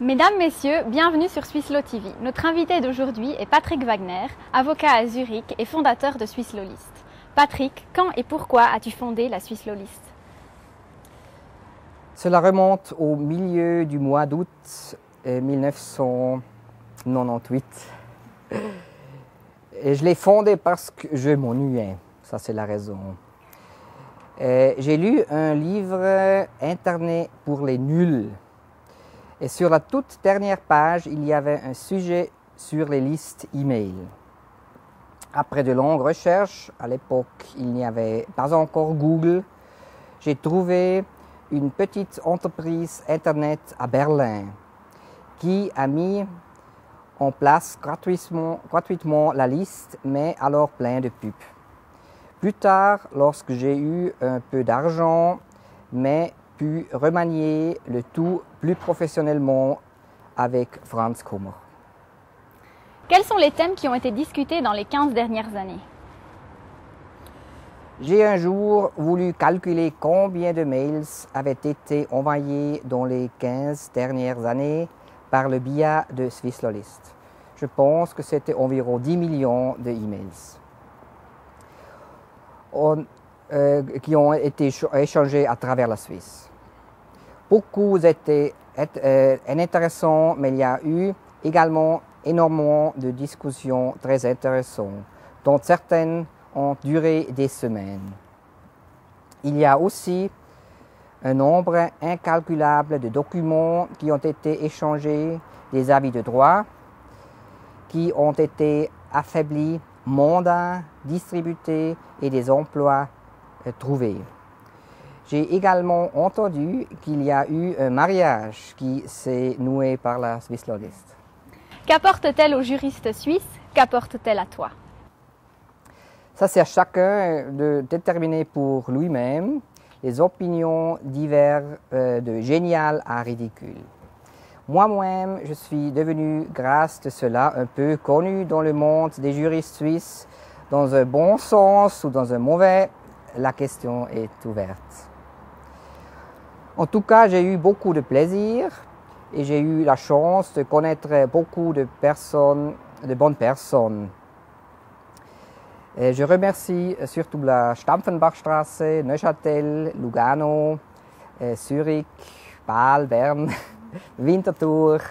Mesdames, Messieurs, bienvenue sur Swisslo TV. Notre invité d'aujourd'hui est Patrick Wagner, avocat à Zurich et fondateur de Swisslo List. Patrick, quand et pourquoi as-tu fondé la Swisslo List? Cela remonte au milieu du mois d'août 1998. Et je l'ai fondé parce que je m'ennuyais, ça c'est la raison. J'ai lu un livre Internet pour les nuls. Et sur la toute dernière page, il y avait un sujet sur les listes email. Après de longues recherches, à l'époque il n'y avait pas encore Google, j'ai trouvé une petite entreprise Internet à Berlin qui a mis en place gratuitement la liste, mais alors plein de pubs. Plus tard, lorsque j'ai eu un peu d'argent, mais pu remanier le tout plus professionnellement avec Franz Kummer. Quels sont les thèmes qui ont été discutés dans les 15 dernières années? J'ai un jour voulu calculer combien de mails avaient été envoyés dans les 15 dernières années par le biais de Swisslo List. Je pense que c'était environ 10 millions de emails qui ont été échangés à travers la Suisse. Beaucoup étaient intéressants, mais il y a eu également énormément de discussions très intéressantes, dont certaines ont duré des semaines. Il y a aussi un nombre incalculable de documents qui ont été échangés, des avis de droit qui ont été affaiblis, mandats distribués et des emplois trouvés. J'ai également entendu qu'il y a eu un mariage qui s'est noué par la Swisslo List. Qu'apporte-t-elle aux juristes suisses? Qu'apporte-t-elle à toi? Ça, c'est à chacun de déterminer pour lui-même les opinions diverses de génial à ridicule. Moi-même, je suis devenu, grâce à cela, un peu connu dans le monde des juristes suisses, dans un bon sens ou dans un mauvais. La question est ouverte. En tout cas, j'ai eu beaucoup de plaisir et j'ai eu la chance de connaître beaucoup de personnes, de bonnes personnes. Et je remercie surtout la Stampfenbachstraße, Neuchâtel, Lugano, Zurich, Bâle, Bern, Winterthur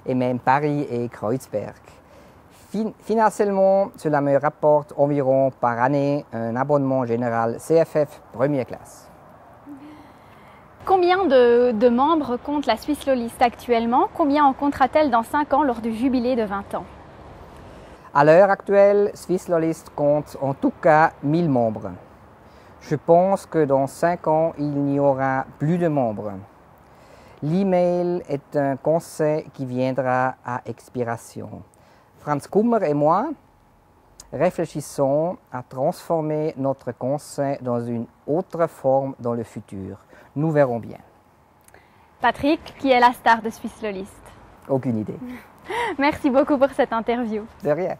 et même Paris et Kreuzberg. Financièrement, cela me rapporte environ par année un abonnement général CFF première classe. Combien de membres compte la Swisslo List actuellement? Combien en comptera-t-elle dans 5 ans lors du jubilé de 20 ans? À l'heure actuelle, Swisslo List compte en tout cas 1000 membres. Je pense que dans 5 ans, il n'y aura plus de membres. L'email est un conseil qui viendra à expiration. Franz Kummer et moi réfléchissons à transformer notre conseil dans une autre forme dans le futur. Nous verrons bien. Patrick, qui est la star de Swisslo List? Aucune idée. Merci beaucoup pour cette interview. De rien.